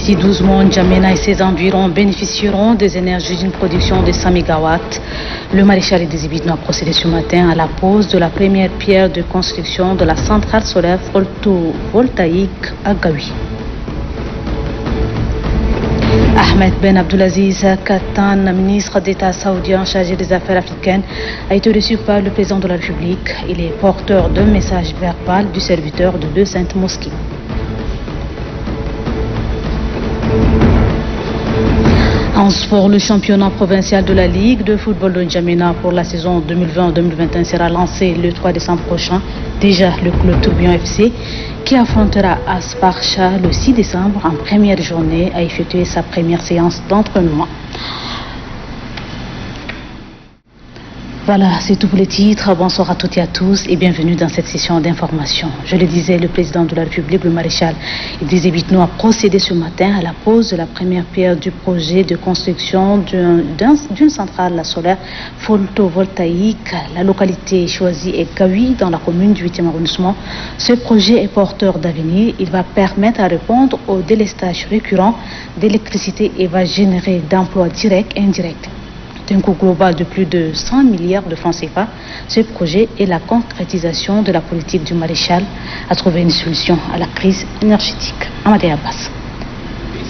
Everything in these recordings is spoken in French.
D'ici 12 mois, N'Djamena et ses environs bénéficieront des énergies d'une production de 100 MW. Le maréchal Idriss Déby a procédé ce matin à la pose de la première pierre de construction de la centrale solaire photovoltaïque à Gaoui. Ahmed Ben Abdulaziz Katan, ministre d'État saoudien chargé des affaires africaines, a été reçu par le président de la République. Il est porteur d'un message verbal du serviteur de deux saintes mosquées. En sport, le championnat provincial de la Ligue de football de N'Djamena pour la saison 2020-2021 sera lancé le 3 décembre prochain. Déjà, le club Tourbillon FC, qui affrontera Asparcha le 6 décembre en première journée, a effectué sa première séance d'entraînement. Voilà, c'est tout pour les titres. Bonsoir à toutes et à tous et bienvenue dans cette session d'information. Je le disais, le président de la République, le maréchal Idriss Déby, a procédé ce matin à la pose de la première pierre du projet de construction d'une centrale solaire photovoltaïque. La localité choisie est Gaoui, dans la commune du 8e arrondissement. Ce projet est porteur d'avenir. Il va permettre à répondre au délestage récurrent d'électricité et va générer d'emplois directs et indirects. D'un coût global de plus de 100 milliards de francs CFA, ce projet est la concrétisation de la politique du maréchal à trouver une solution à la crise énergétique. Amadé Abbas.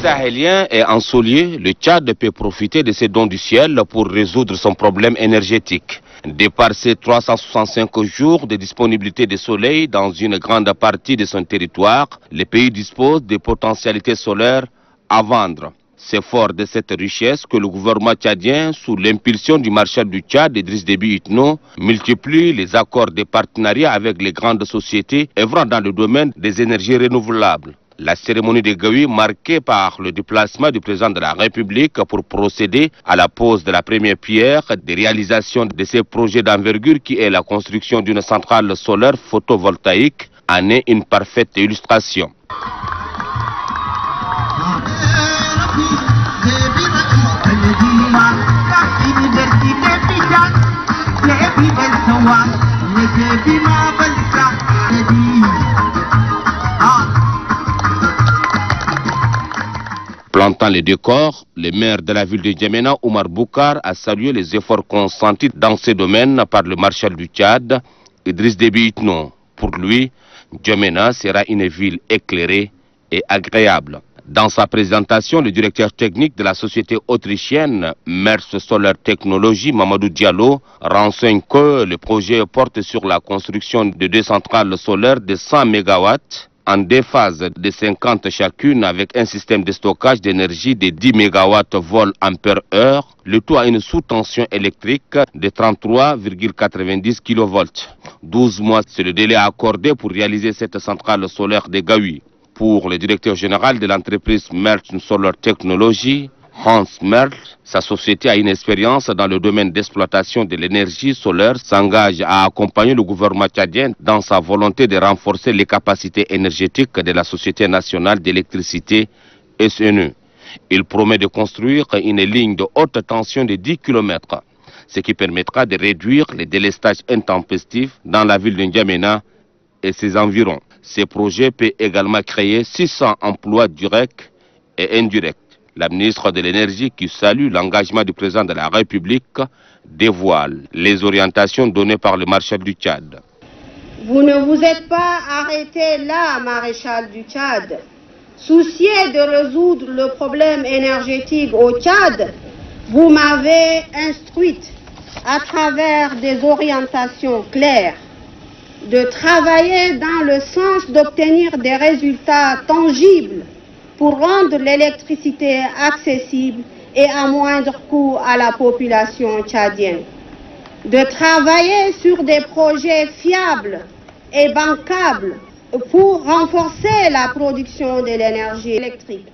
Sahélien et ensoleillé, le Tchad peut profiter de ses dons du ciel pour résoudre son problème énergétique. De par ses 365 jours de disponibilité de soleil dans une grande partie de son territoire, le pays dispose de potentialités solaires à vendre. C'est fort de cette richesse que le gouvernement tchadien, sous l'impulsion du maréchal du Tchad, Idriss Déby Itno, multiplie les accords de partenariat avec les grandes sociétés œuvrant dans le domaine des énergies renouvelables. La cérémonie de Gaoui, marquée par le déplacement du président de la République pour procéder à la pose de la première pierre des réalisations de ces projets d'envergure qui est la construction d'une centrale solaire photovoltaïque, en est une parfaite illustration. Plantant les décors, le maire de la ville de N'Djamena, Oumar Boukar, a salué les efforts consentis dans ces domaines par le maréchal du Tchad, Idriss Déby Itno. Pour lui, N'Djamena sera une ville éclairée et agréable. Dans sa présentation, le directeur technique de la société autrichienne Mers Solar Technology, Mamadou Diallo, renseigne que le projet porte sur la construction de deux centrales solaires de 100 MW en deux phases de 50 chacune avec un système de stockage d'énergie de 10 MW vol ampère heure, le tout à une sous-tension électrique de 33,90 kV. 12 mois, c'est le délai accordé pour réaliser cette centrale solaire de Gaoui. Pour le directeur général de l'entreprise Merch Solar Technology, Hans Merl, sa société a une expérience dans le domaine d'exploitation de l'énergie solaire, s'engage à accompagner le gouvernement tchadien dans sa volonté de renforcer les capacités énergétiques de la Société nationale d'électricité SNE. Il promet de construire une ligne de haute tension de 10 km, ce qui permettra de réduire les délestages intempestifs dans la ville de N'Djamena et ses environs. Ce projet peut également créer 600 emplois directs et indirects. La ministre de l'Énergie, qui salue l'engagement du président de la République, dévoile les orientations données par le maréchal du Tchad. Vous ne vous êtes pas arrêté là, maréchal du Tchad. Soucié de résoudre le problème énergétique au Tchad, vous m'avez instruite à travers des orientations claires de travailler dans le sens d'obtenir des résultats tangibles pour rendre l'électricité accessible et à moindre coût à la population tchadienne. De travailler sur des projets fiables et bancables pour renforcer la production de l'énergie électrique.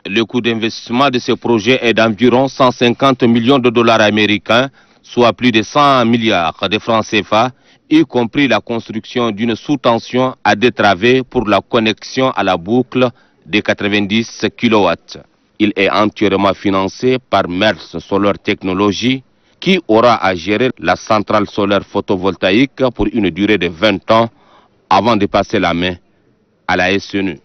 Le coût d'investissement de ce projet est d'environ 150 millions de dollars américains, soit plus de 100 milliards de francs CFA, y compris la construction d'une sous-tension à détraver pour la connexion à la boucle de 90 kW. Il est entièrement financé par Mers Solar Technology, qui aura à gérer la centrale solaire photovoltaïque pour une durée de 20 ans avant de passer la main à la SNU.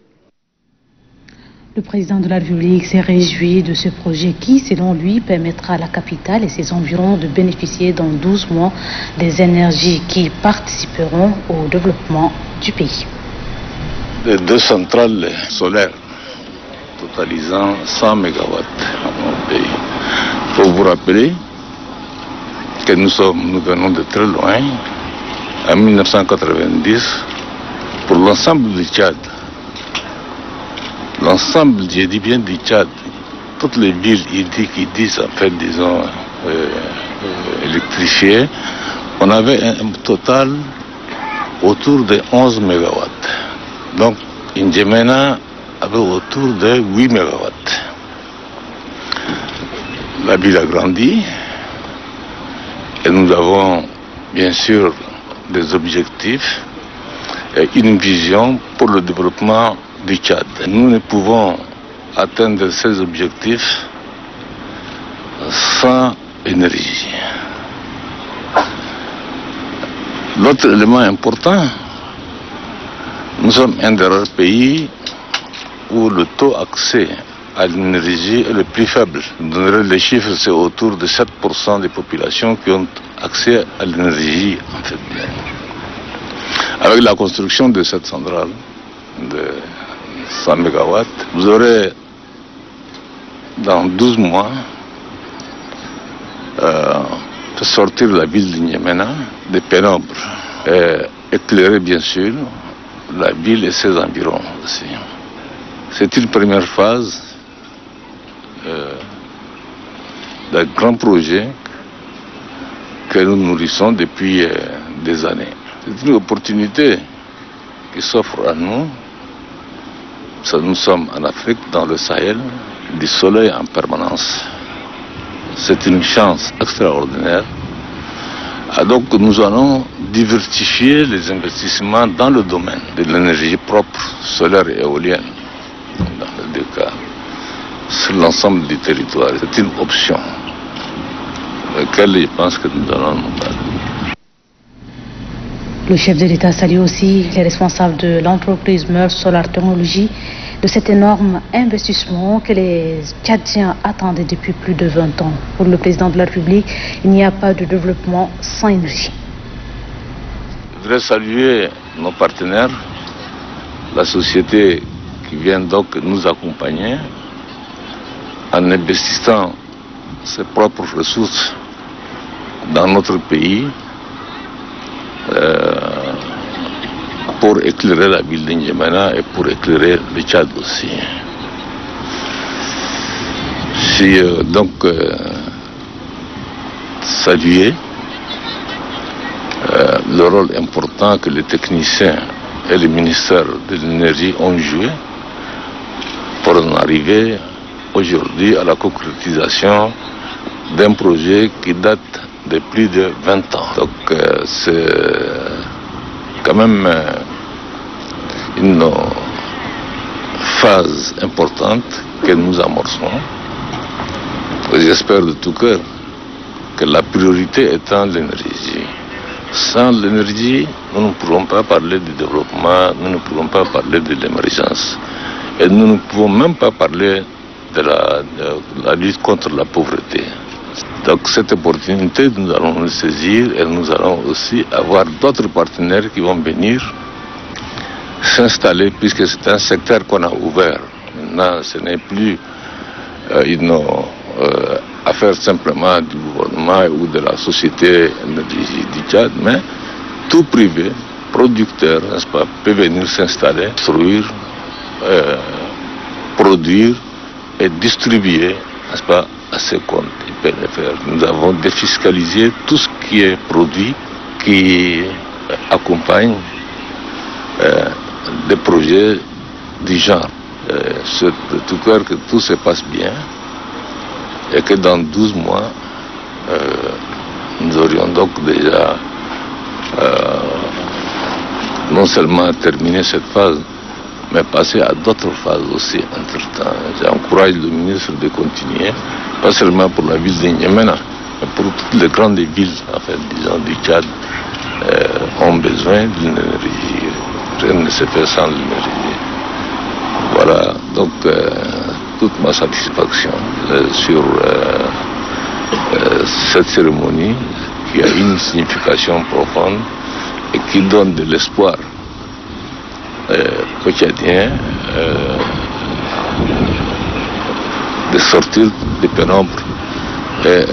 Le président de la République s'est réjoui de ce projet qui, selon lui, permettra à la capitale et ses environs de bénéficier dans 12 mois des énergies qui participeront au développement du pays. Les 2 centrales solaires totalisant 100 MW dans mon pays. Il faut vous rappeler que nous venons de très loin. En 1990, pour l'ensemble du Tchad, l'ensemble, j'ai dit bien du Tchad, toutes les villes qui disent, en fait, disons, électrifiées, on avait un total autour de 11 MW. Donc, N'Djamena avait autour de 8 MW. La ville a grandi et nous avons, bien sûr, des objectifs et une vision pour le développement du Tchad. Nous ne pouvons atteindre ces objectifs sans énergie. L'autre élément important, nous sommes un des rares pays où le taux d'accès à l'énergie est le plus faible. Je donnerai les chiffres, c'est autour de 7% des populations qui ont accès à l'énergie, en fait. Avec la construction de cette centrale de 100 MW, vous aurez dans 12 mois fait sortir la ville de N'Djamena des pénombres et éclairer bien sûr la ville et ses environs aussi. C'est une première phase d'un grand projet que nous nourrissons depuis des années. C'est une opportunité qui s'offre à nous. Nous sommes en Afrique, dans le Sahel, du soleil en permanence. C'est une chance extraordinaire. Donc nous allons diversifier les investissements dans le domaine de l'énergie propre, solaire et éolienne, dans les 2 cas, sur l'ensemble du territoire. C'est une option, laquelle je pense que nous allons nous battre. Le chef de l'État salue aussi les responsables de l'entreprise Meurth Solar Technology de cet énorme investissement que les Tchadiens attendaient depuis plus de 20 ans. Pour le président de la République, il n'y a pas de développement sans énergie. Je voudrais saluer nos partenaires, la société qui vient donc nous accompagner en investissant ses propres ressources dans notre pays pour éclairer la ville de N'Djamena et pour éclairer le Tchad aussi. J'ai donc salué le rôle important que les techniciens et le ministère de l'énergie ont joué pour en arriver aujourd'hui à la concrétisation d'un projet qui date de plus de 20 ans. Donc c'est quand même une phase importante que nous amorçons. J'espère de tout cœur que la priorité étant l'énergie. Sans l'énergie, nous ne pourrons pas parler du développement, nous ne pourrons pas parler de l'émergence. Et nous ne pouvons même pas parler de la lutte contre la pauvreté. Donc cette opportunité, nous allons le saisir et nous allons aussi avoir d'autres partenaires qui vont venir s'installer puisque c'est un secteur qu'on a ouvert. Maintenant, ce n'est plus une affaire simplement du gouvernement ou de la société du Tchad, mais tout privé, producteur, n'est-ce pas, peut venir s'installer, produire et distribuer, n'est-ce pas, à ses comptes. Il peut le faire. Nous avons défiscalisé tout ce qui est produit qui accompagne des projets du genre. C'est de tout cœur que tout se passe bien et que dans 12 mois, nous aurions donc déjà non seulement terminé cette phase, mais passer à d'autres phases aussi entre-temps. J'encourage le ministre de continuer, pas seulement pour la ville de N'Djamena, mais pour toutes les grandes villes, en fait, disons, du Tchad, ont besoin d'une énergie. Rien ne se fait sans l'énergie. Voilà, donc toute ma satisfaction sur cette cérémonie qui a une signification profonde et qui donne de l'espoir aux Tchadiens de sortir des pénombres et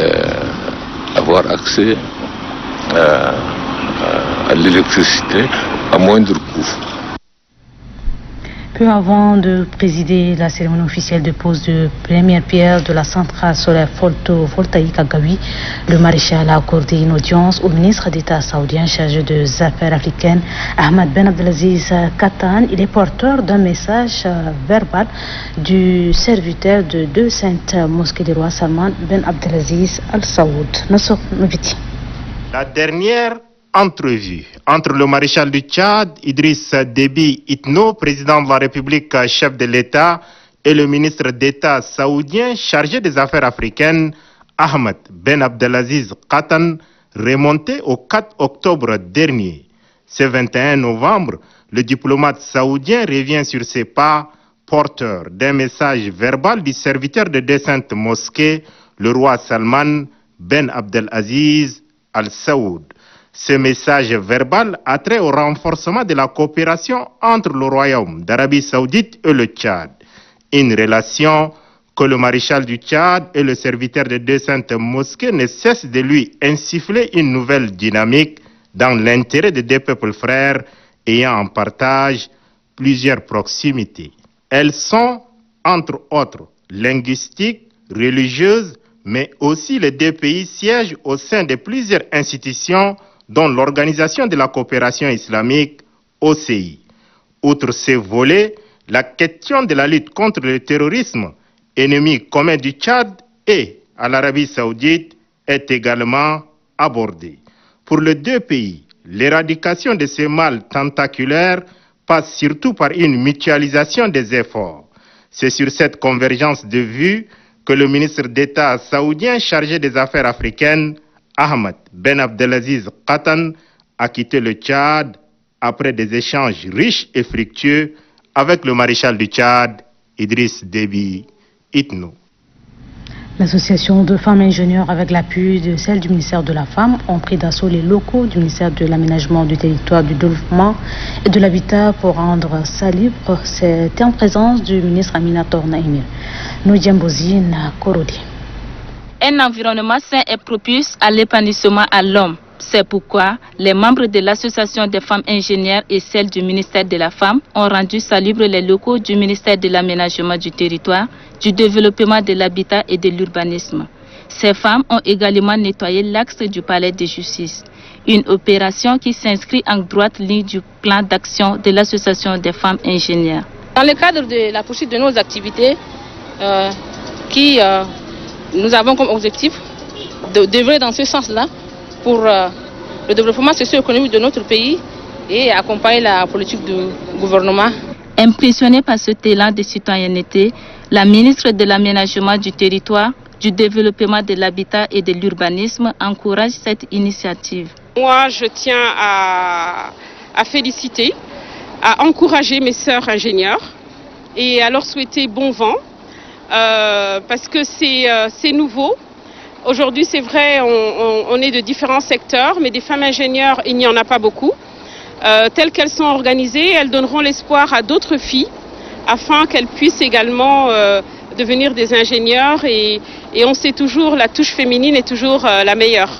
avoir accès à l'électricité à moindre coût. Peu avant de présider la cérémonie officielle de pose de première pierre de la centrale solaire photovoltaïque à Gaoui, le maréchal a accordé une audience au ministre d'État saoudien chargé des affaires africaines, Ahmed Ben Abdelaziz Katan. Il est porteur d'un message verbal du serviteur de deux saintes mosquées du roi Salman Ben Abdelaziz Al Saoud. La dernière entrevue entre le maréchal du Tchad, Idriss Déby Itno, président de la République, chef de l'État, et le ministre d'État saoudien chargé des affaires africaines, Ahmed Ben Abdelaziz Katan, remontait au 4 octobre dernier. Ce 21 novembre, le diplomate saoudien revient sur ses pas, porteur d'un message verbal du serviteur de deux saintes mosquées, le roi Salman Ben Abdelaziz Al Saoud. Ce message verbal a trait au renforcement de la coopération entre le Royaume d'Arabie Saoudite et le Tchad. Une relation que le maréchal du Tchad et le serviteur de deux saintes mosquées ne cessent de lui insuffler une nouvelle dynamique dans l'intérêt des deux peuples frères ayant en partage plusieurs proximités. Elles sont, entre autres, linguistiques, religieuses, mais aussi les deux pays siègent au sein de plusieurs institutions dont l'Organisation de la coopération islamique, OCI. Outre ces volets, la question de la lutte contre le terrorisme, ennemi commun du Tchad et à l'Arabie Saoudite, est également abordée. Pour les deux pays, l'éradication de ces mâles tentaculaires passe surtout par une mutualisation des efforts. C'est sur cette convergence de vues que le ministre d'État saoudien chargé des affaires africaines, Ahmed Ben Abdelaziz Katan, a quitté le Tchad après des échanges riches et fructueux avec le maréchal du Tchad, Idriss Déby Itno. L'association de femmes ingénieurs, avec l'appui de celle du ministère de la Femme, ont pris d'assaut les locaux du ministère de l'Aménagement du Territoire, du Développement et de l'Habitat pour rendre ça libre. C'était en présence du ministre Aminator Naïmir. Noudjambozine Korodi. Un environnement sain est propice à l'épanouissement à l'homme. C'est pourquoi les membres de l'association des femmes ingénieurs et celle du ministère de la Femme ont rendu salubres les locaux du ministère de l'Aménagement du Territoire, du Développement de l'Habitat et de l'Urbanisme. Ces femmes ont également nettoyé l'axe du palais de justice, une opération qui s'inscrit en droite ligne du plan d'action de l'association des femmes ingénieurs. Dans le cadre de la poursuite de nos activités, nous avons comme objectif d'œuvrer dans ce sens-là pour le développement socio-économique de notre pays et accompagner la politique du gouvernement. Impressionnée par ce élan de citoyenneté, la ministre de l'Aménagement du Territoire, du Développement de l'Habitat et de l'Urbanisme encourage cette initiative. Moi, je tiens à féliciter, à encourager mes sœurs ingénieurs et à leur souhaiter bon vent parce que c'est nouveau. Aujourd'hui, c'est vrai, on est de différents secteurs, mais des femmes ingénieures, il n'y en a pas beaucoup. Telles qu'elles sont organisées, elles donneront l'espoir à d'autres filles afin qu'elles puissent également devenir des ingénieurs et on sait toujours, la touche féminine est toujours la meilleure.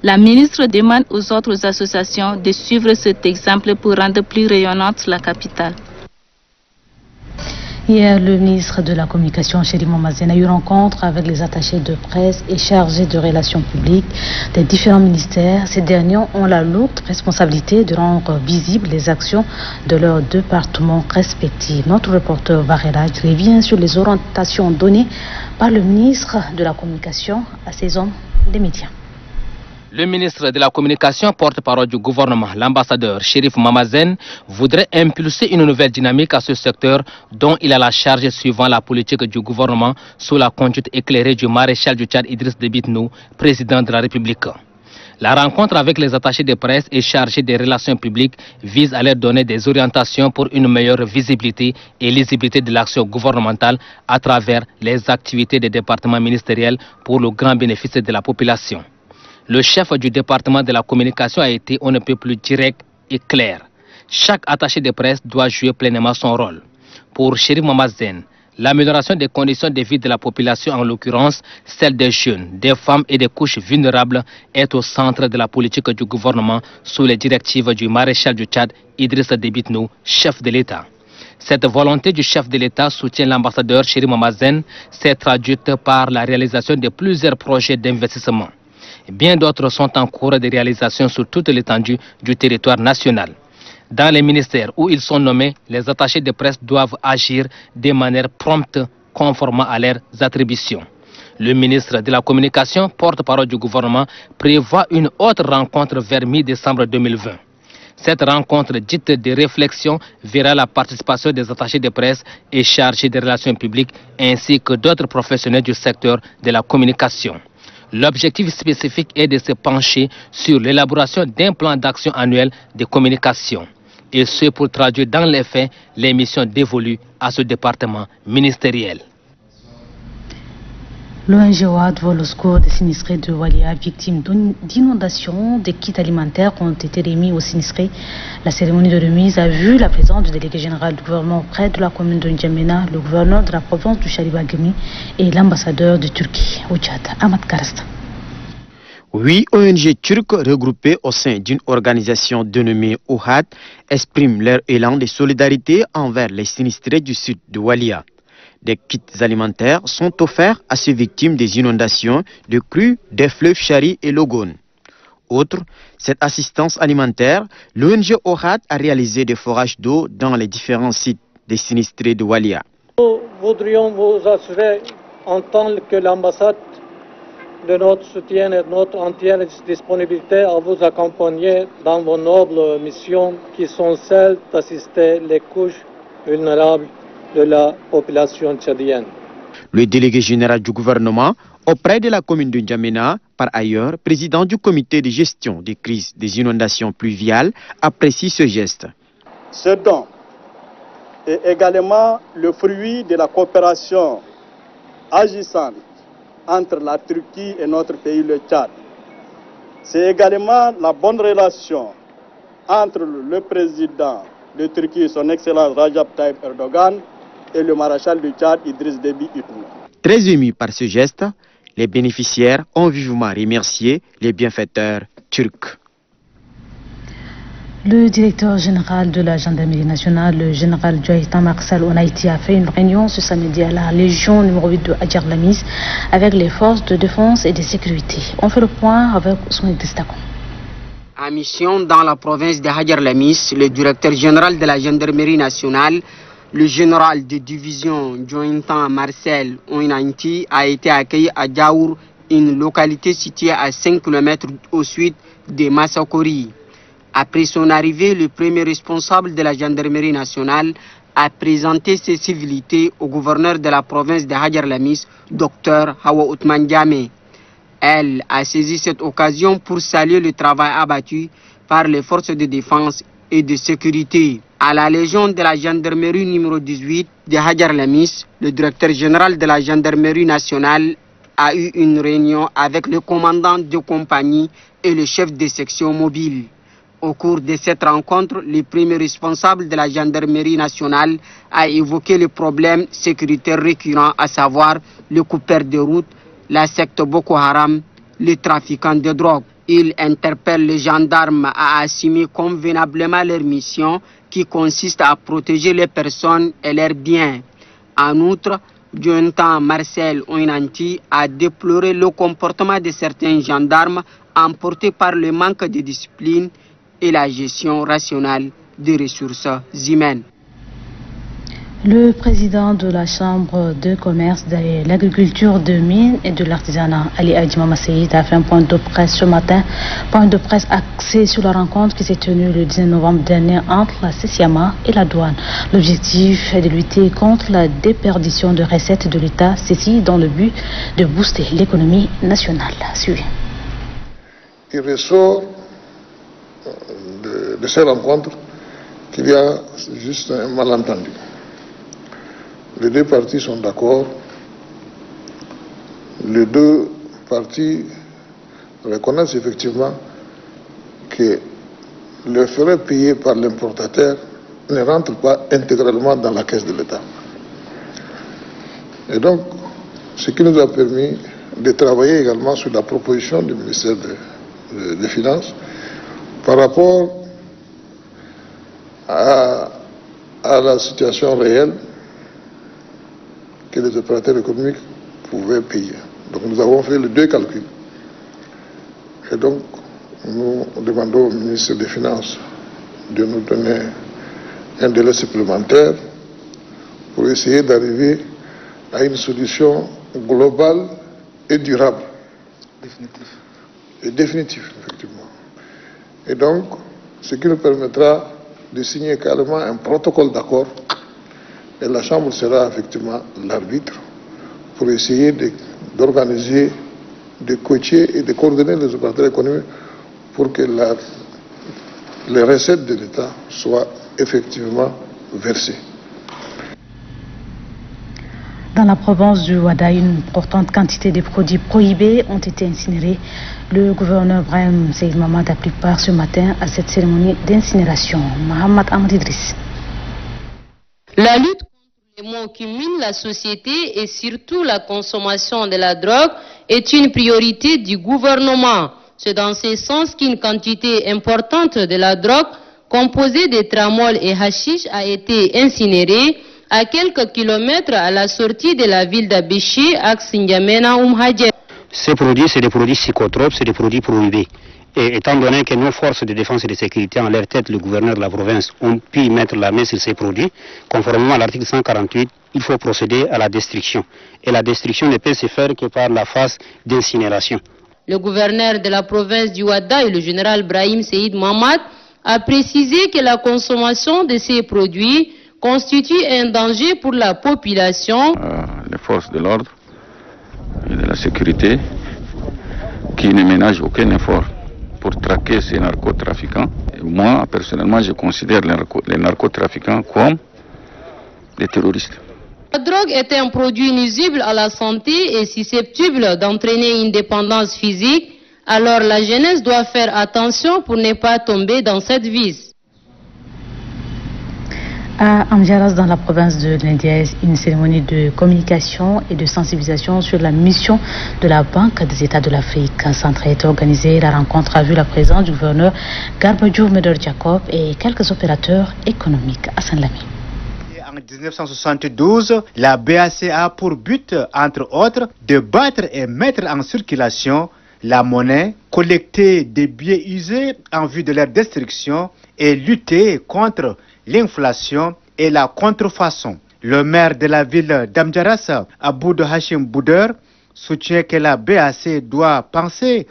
La ministre demande aux autres associations de suivre cet exemple pour rendre plus rayonnante la capitale. Hier, le ministre de la Communication, Chéri Mamazen, a eu rencontre avec les attachés de presse et chargés de relations publiques des différents ministères. Ces derniers ont la lourde responsabilité de rendre visibles les actions de leurs départements respectifs. Notre reporter Varelaj revient sur les orientations données par le ministre de la Communication à ces hommes des médias. Le ministre de la Communication, porte-parole du gouvernement, l'ambassadeur Chérif Mamazen, voudrait impulser une nouvelle dynamique à ce secteur dont il a la charge suivant la politique du gouvernement sous la conduite éclairée du maréchal du Tchad Idriss Déby Itno, président de la République. La rencontre avec les attachés de presse et chargés des relations publiques vise à leur donner des orientations pour une meilleure visibilité et lisibilité de l'action gouvernementale à travers les activités des départements ministériels pour le grand bénéfice de la population. Le chef du département de la communication a été on ne peut plus direct et clair. Chaque attaché de presse doit jouer pleinement son rôle. Pour Chérif Mamazen, l'amélioration des conditions de vie de la population, en l'occurrence celle des jeunes, des femmes et des couches vulnérables, est au centre de la politique du gouvernement sous les directives du maréchal du Tchad, Idrissa Déby Itno, chef de l'État. Cette volonté du chef de l'État, soutient l'ambassadeur Chérif Mamazen, s'est traduite par la réalisation de plusieurs projets d'investissement. Bien d'autres sont en cours de réalisation sur toute l'étendue du territoire national. Dans les ministères où ils sont nommés, les attachés de presse doivent agir de manière prompte, conformément à leurs attributions. Le ministre de la Communication, porte-parole du gouvernement, prévoit une autre rencontre vers mi-décembre 2020. Cette rencontre dite de réflexion verra la participation des attachés de presse et chargés des relations publiques ainsi que d'autres professionnels du secteur de la communication. L'objectif spécifique est de se pencher sur l'élaboration d'un plan d'action annuel de communication, et ce pour traduire dans les faits les missions dévolues à ce département ministériel. L'ONG OHAD vole au secours des sinistrés de Walia, victimes d'inondations. Des kits alimentaires ont été remis aux sinistrés. La cérémonie de remise a vu la présence du délégué général du gouvernement auprès de la commune de N'Djamena, le gouverneur de la province du Chariba-Gemi et l'ambassadeur de Turquie au Tchad, Ahmad Karasta. 8 ONG turques regroupées au sein d'une organisation dénommée OHAD expriment leur élan de solidarité envers les sinistrés du sud de Walia. Des kits alimentaires sont offerts à ces victimes des inondations de crues des fleuves Chari et Logone. Outre cette assistance alimentaire, l'ONG OHAD a réalisé des forages d'eau dans les différents sites des sinistrés de Walia. Nous voudrions vous assurer, en tant que l'ambassade, de notre soutien et de notre entière disponibilité à vous accompagner dans vos nobles missions qui sont celles d'assister les couches vulnérables de la population tchadienne. Le délégué général du gouvernement auprès de la commune de N'Djamena, par ailleurs président du comité de gestion des crises des inondations pluviales, apprécie ce geste. Ce don est également le fruit de la coopération agissante entre la Turquie et notre pays, le Tchad. C'est également la bonne relation entre le président de Turquie, son Excellence Recep Tayyip Erdogan, et le maréchal du Tchad, Idriss Déby Itno. Très émus par ce geste, les bénéficiaires ont vivement remercié les bienfaiteurs turcs. Le directeur général de la gendarmerie nationale, le général Djaïtan Marsal Onaïti, a fait une réunion ce samedi à la Légion numéro 8 de Hadjar Lamis avec les forces de défense et de sécurité. On fait le point avec Ousmane Destacon. En mission dans la province de Hadjar Lamis, le directeur général de la gendarmerie nationale, le général de division Djaïtan Marsal Onaïti, a été accueilli à Djaour, une localité située à 5 km au sud de Massakori. Après son arrivée, le premier responsable de la gendarmerie nationale a présenté ses civilités au gouverneur de la province de Hadjar Lamis, Dr Hawa Othman Diame. Elle a saisi cette occasion pour saluer le travail abattu par les forces de défense et de sécurité. À la Légion de la gendarmerie numéro 18 de Hadjar Lamis, le directeur général de la gendarmerie nationale a eu une réunion avec le commandant de compagnie et le chef de section mobile. Au cours de cette rencontre, le premier responsable de la gendarmerie nationale a évoqué les problèmes sécuritaires récurrents, à savoir le coupeur de route, la secte Boko Haram, les trafiquants de drogue. Il interpelle les gendarmes à assumer convenablement leur mission qui consiste à protéger les personnes et leurs biens. En outre, Djaïtan Marsal Onaïti a déploré le comportement de certains gendarmes emportés par le manque de discipline et la gestion rationnelle des ressources humaines. Le président de la Chambre de commerce de l'agriculture, de mines et de l'artisanat, Ali Adjima Seyid, a fait un point de presse ce matin, point de presse axé sur la rencontre qui s'est tenue le 19 novembre dernier entre la CECIAMA et la douane. L'objectif est de lutter contre la déperdition de recettes de l'État, ceci dans le but de booster l'économie nationale. Suivez. il ressort de ces rencontres qu'il y a juste un malentendu. Les deux parties sont d'accord. Les deux parties reconnaissent effectivement que le frais payé par l'importateur ne rentre pas intégralement dans la caisse de l'État. Et donc, ce qui nous a permis de travailler également sur la proposition du ministère des Finances par rapport à la situation réelle que les opérateurs économiques pouvaient payer. Donc nous avons fait les deux calculs. Et donc, nous demandons au ministre des Finances de nous donner un délai supplémentaire pour essayer d'arriver à une solution globale et durable. Et définitive, effectivement. Et donc, ce qui nous permettra de signer carrément un protocole d'accord, et la Chambre sera effectivement l'arbitre pour essayer d'organiser, de coacher et de coordonner les opérateurs économiques pour que les recettes de l'État soient effectivement versées. Dans la province du Ouada, une importante quantité de produits prohibés ont été incinérés. Le gouverneur Brahim Seyd Mamad a pris part ce matin à cette cérémonie d'incinération. Mohamed Ahmed Idriss. La lutte contre les maux qui minent la société et surtout la consommation de la drogue est une priorité du gouvernement. C'est dans ce sens qu'une quantité importante de la drogue composée de tramol et hashish a été incinérée à quelques kilomètres à la sortie de la ville d'Abéché, axe N'Djamena Hadjer. Ces produits, c'est des produits psychotropes, c'est des produits prohibés. Et étant donné que nos forces de défense et de sécurité, en leur tête, le gouverneur de la province, ont pu mettre la main sur ces produits, conformément à l'article 148, il faut procéder à la destruction. Et la destruction ne peut se faire que par la phase d'incinération. Le gouverneur de la province du Ouada et le général Brahim Seyd Mamad a précisé que la consommation de ces produits constitue un danger pour la population. Les forces de l'ordre et de la sécurité qui ne ménagent aucun effort pour traquer ces narcotrafiquants. Et moi, personnellement, je considère les narcotrafiquants comme des terroristes. La drogue est un produit nuisible à la santé et susceptible d'entraîner une dépendance physique. Alors la jeunesse doit faire attention pour ne pas tomber dans cette vice. À Amjaras, dans la province de l'Indiaise, une cérémonie de communication et de sensibilisation sur la mission de la Banque des États de l'Afrique centrale a été organisée. La rencontre a vu la présence du gouverneur Garba Meder Jacob et quelques opérateurs économiques à Saint-Lamy. En 1972, la BAC a pour but, entre autres, de battre et mettre en circulation la monnaie, collecter des billets usés en vue de leur destruction et lutter contre l'inflation et la contrefaçon. Le maire de la ville d'Amjaras, Aboud Hashim Bouder, soutient que la BAC doit penser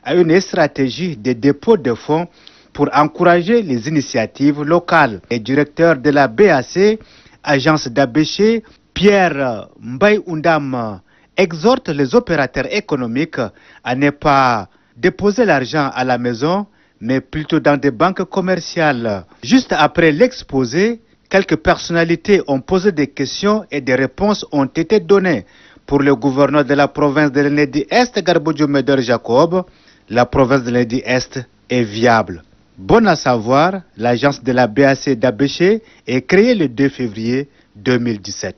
à une stratégie de dépôt de fonds pour encourager les initiatives locales. Le directeur de la BAC, agence d'Abéché, Pierre Mbaye Oundam, exhorte les opérateurs économiques à ne pas déposer l'argent à la maison, mais plutôt dans des banques commerciales. Juste après l'exposé, quelques personnalités ont posé des questions et des réponses ont été données. Pour le gouverneur de la province de l'Ennedi-Est, Garba Meder Jacob, la province de l'Ennedi-Est est viable. Bon à savoir, l'agence de la BAC d'Abéché est créée le 2 février 2017.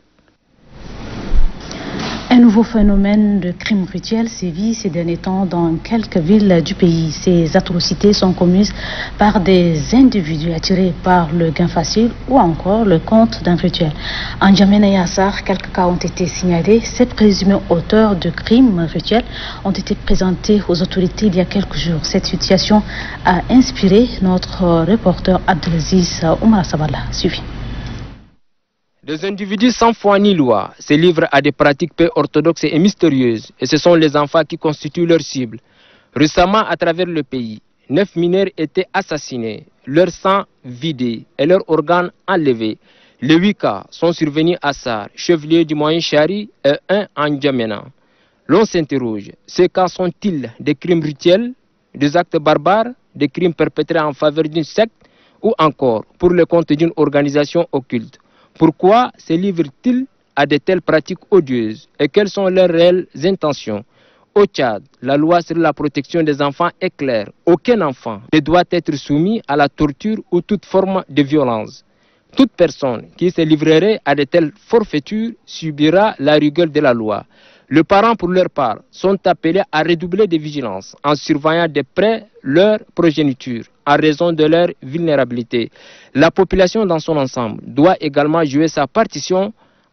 Un nouveau phénomène de crime rituel sévit ces derniers temps dans quelques villes du pays. Ces atrocités sont commises par des individus attirés par le gain facile ou encore le compte d'un rituel. En N'Djamena et Assar, quelques cas ont été signalés. Ces présumés auteurs de crimes rituels ont été présentés aux autorités il y a quelques jours. Cette situation a inspiré notre reporter Abdelaziz Omar Sabala. Suivi. Des individus sans foi ni loi se livrent à des pratiques peu orthodoxes et mystérieuses, et ce sont les enfants qui constituent leur cible. Récemment, à travers le pays, 9 mineurs étaient assassinés, leur sang vidé et leurs organes enlevés. Les 8 cas sont survenus à Assar, chef-lieu du Moyen Chari, et 1 en N'Djamena. L'on s'interroge, ces cas sont-ils des crimes rituels des actes barbares, des crimes perpétrés en faveur d'une secte ou encore pour le compte d'une organisation occulte. Pourquoi se livrent-ils à de telles pratiques odieuses et quelles sont leurs réelles intentions? Au Tchad, la loi sur la protection des enfants est claire. Aucun enfant ne doit être soumis à la torture ou toute forme de violence. Toute personne qui se livrerait à de telles forfaitures subira la rigueur de la loi. Les parents, pour leur part, sont appelés à redoubler de vigilance en surveillant de près leur progéniture en raison de leur vulnérabilité. La population dans son ensemble doit également jouer sa partition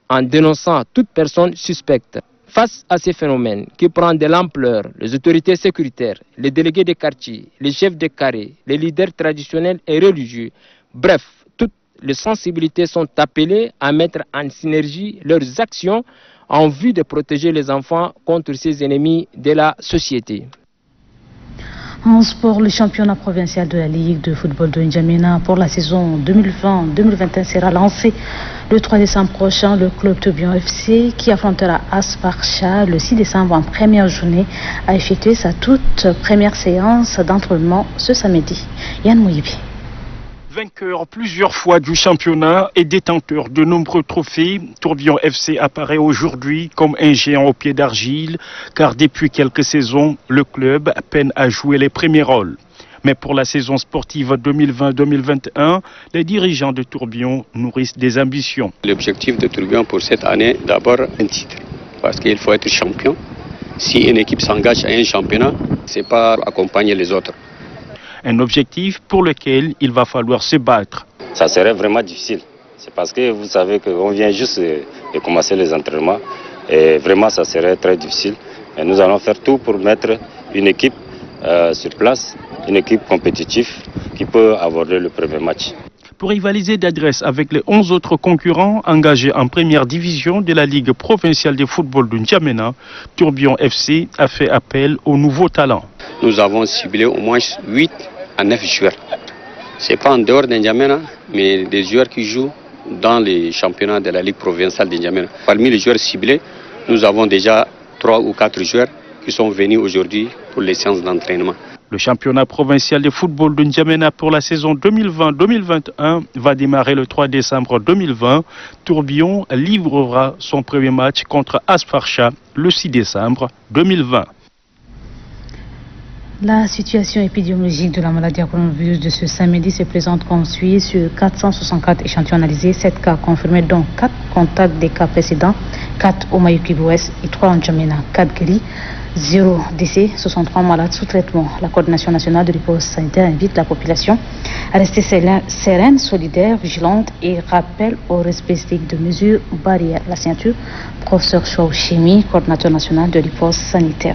en dénonçant toute personne suspecte. Face à ces phénomènes qui prennent de l'ampleur, les autorités sécuritaires, les délégués de quartier, les chefs de carré, les leaders traditionnels et religieux, bref, toutes les sensibilités sont appelées à mettre en synergie leurs actions en vue de protéger les enfants contre ces ennemis de la société. En sport, le championnat provincial de la Ligue de football de N'Djamena pour la saison 2020-2021 sera lancé le 3 décembre prochain. Le club Tourbillon FC, qui affrontera Asparcha le 6 décembre en première journée, a effectué sa toute première séance d'entraînement ce samedi. Yann Mouyibi. Vainqueur plusieurs fois du championnat et détenteur de nombreux trophées, Tourbillon FC apparaît aujourd'hui comme un géant au pied d'argile, car depuis quelques saisons, le club peine à jouer les premiers rôles. Mais pour la saison sportive 2020-2021, les dirigeants de Tourbillon nourrissent des ambitions. L'objectif de Tourbillon pour cette année, d'abord un titre, parce qu'il faut être champion. Si une équipe s'engage à un championnat, ce n'est pas accompagner les autres. Un objectif pour lequel il va falloir se battre. Ça serait vraiment difficile. C'est parce que vous savez qu'on vient juste de commencer les entraînements et vraiment ça serait très difficile. Et nous allons faire tout pour mettre une équipe sur place, une équipe compétitive qui peut aborder le premier match. Pour rivaliser d'adresse avec les 11 autres concurrents engagés en première division de la Ligue provinciale de football de N'Djamena, Tourbillon FC a fait appel aux nouveaux talents. Nous avons ciblé au moins 8 à 9 joueurs. Ce n'est pas en dehors d'N'Djamena, mais des joueurs qui jouent dans les championnats de la Ligue provinciale de N'Djamena. Parmi les joueurs ciblés, nous avons déjà 3 ou 4 joueurs qui sont venus aujourd'hui pour les séances d'entraînement. Le championnat provincial de football de N'Djamena pour la saison 2020-2021 va démarrer le 3 décembre 2020. Tourbillon livrera son premier match contre Asparcha le 6 décembre 2020. La situation épidémiologique de la maladie à coronavirus de ce samedi se présente comme suit. Sur 464 échantillons analysés, 7 cas confirmés, dont 4 contacts des cas précédents, 4 au Mayukibi-Ouest et 3 en N'Djamena, 4 guéris, 0 décès, 63 malades sous traitement. La coordination nationale de riposte sanitaire invite la population à rester sereine, solidaire, vigilante et rappelle au respect strict de mesures barrières. La signature, professeur Chouao Chimi, coordinateur national de riposte sanitaire.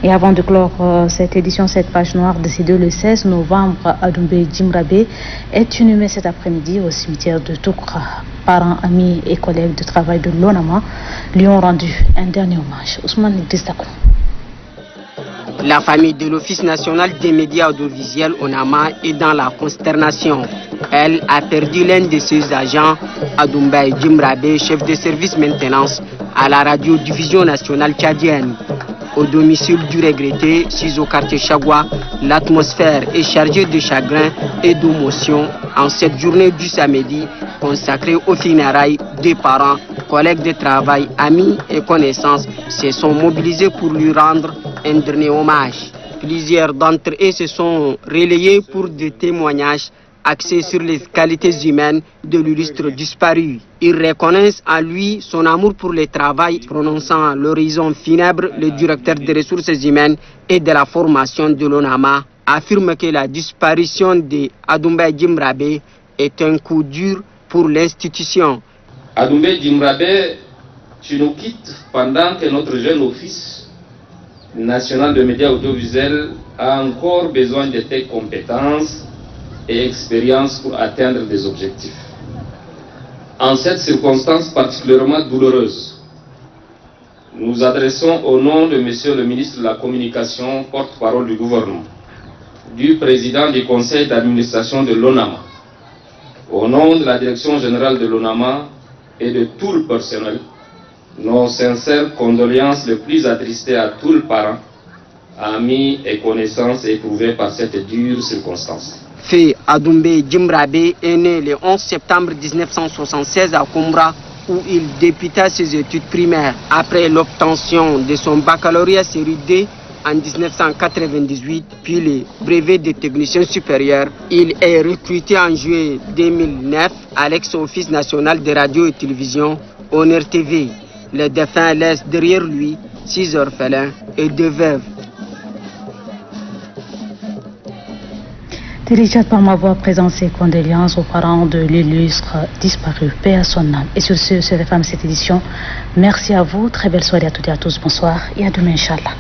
Et avant de clore cette édition, cette page noire décidée le 16 novembre, Adoumbé Djimrabe est inhumé cet après-midi au cimetière de Toukra. Parents, amis et collègues de travail de l'ONAMA lui ont rendu un dernier hommage. Ousmane Idrissako. La famille de l'Office national des médias audiovisuels ONAMA est dans la consternation. Elle a perdu l'un de ses agents, Adoumbé Djimrabe, chef de service maintenance à la radiodiffusion nationale tchadienne. Au domicile du regretté, situé au quartier Chagua, l'atmosphère est chargée de chagrin et d'émotion en cette journée du samedi consacrée aux funérailles des parents, collègues de travail, amis et connaissances se sont mobilisés pour lui rendre un dernier hommage. Plusieurs d'entre eux se sont relayés pour des témoignages axés sur les qualités humaines de l'illustre disparu. Ils reconnaissent en lui son amour pour le travail, prononçant l'horizon funèbre. Le directeur des ressources humaines et de la formation de l'ONAMA affirme que la disparition de Adoumbé Djimrabe est un coup dur pour l'institution. Adoumbé Djimrabe, tu nous quittes pendant que notre jeune office national de médias audiovisuels a encore besoin de tes compétences et expérience pour atteindre des objectifs. En cette circonstance particulièrement douloureuse, nous adressons au nom de Monsieur le ministre de la Communication, porte-parole du gouvernement, du président du conseil d'administration de l'ONAMA, au nom de la direction générale de l'ONAMA et de tout le personnel, nos sincères condoléances les plus attristées à tous les parents, amis et connaissances éprouvés par cette dure circonstance. Fé Adoumbe Djimrabe est né le 11 septembre 1976 à Koumbra, où il débuta ses études primaires. Après l'obtention de son baccalauréat série D en 1998, puis le brevet de technicien supérieur, il est recruté en juillet 2009 à l'ex-office national de radio et télévision, Honor TV. Le défunt laisse derrière lui 6 orphelins et 2 veuves. Dirigé par ma voix, présente ses condoléances aux parents de l'illustre disparu, paix à son âme. Et sur ce, c'est la fin de cette édition. Merci à vous, très belle soirée à toutes et à tous, bonsoir et à demain, Inch'Allah.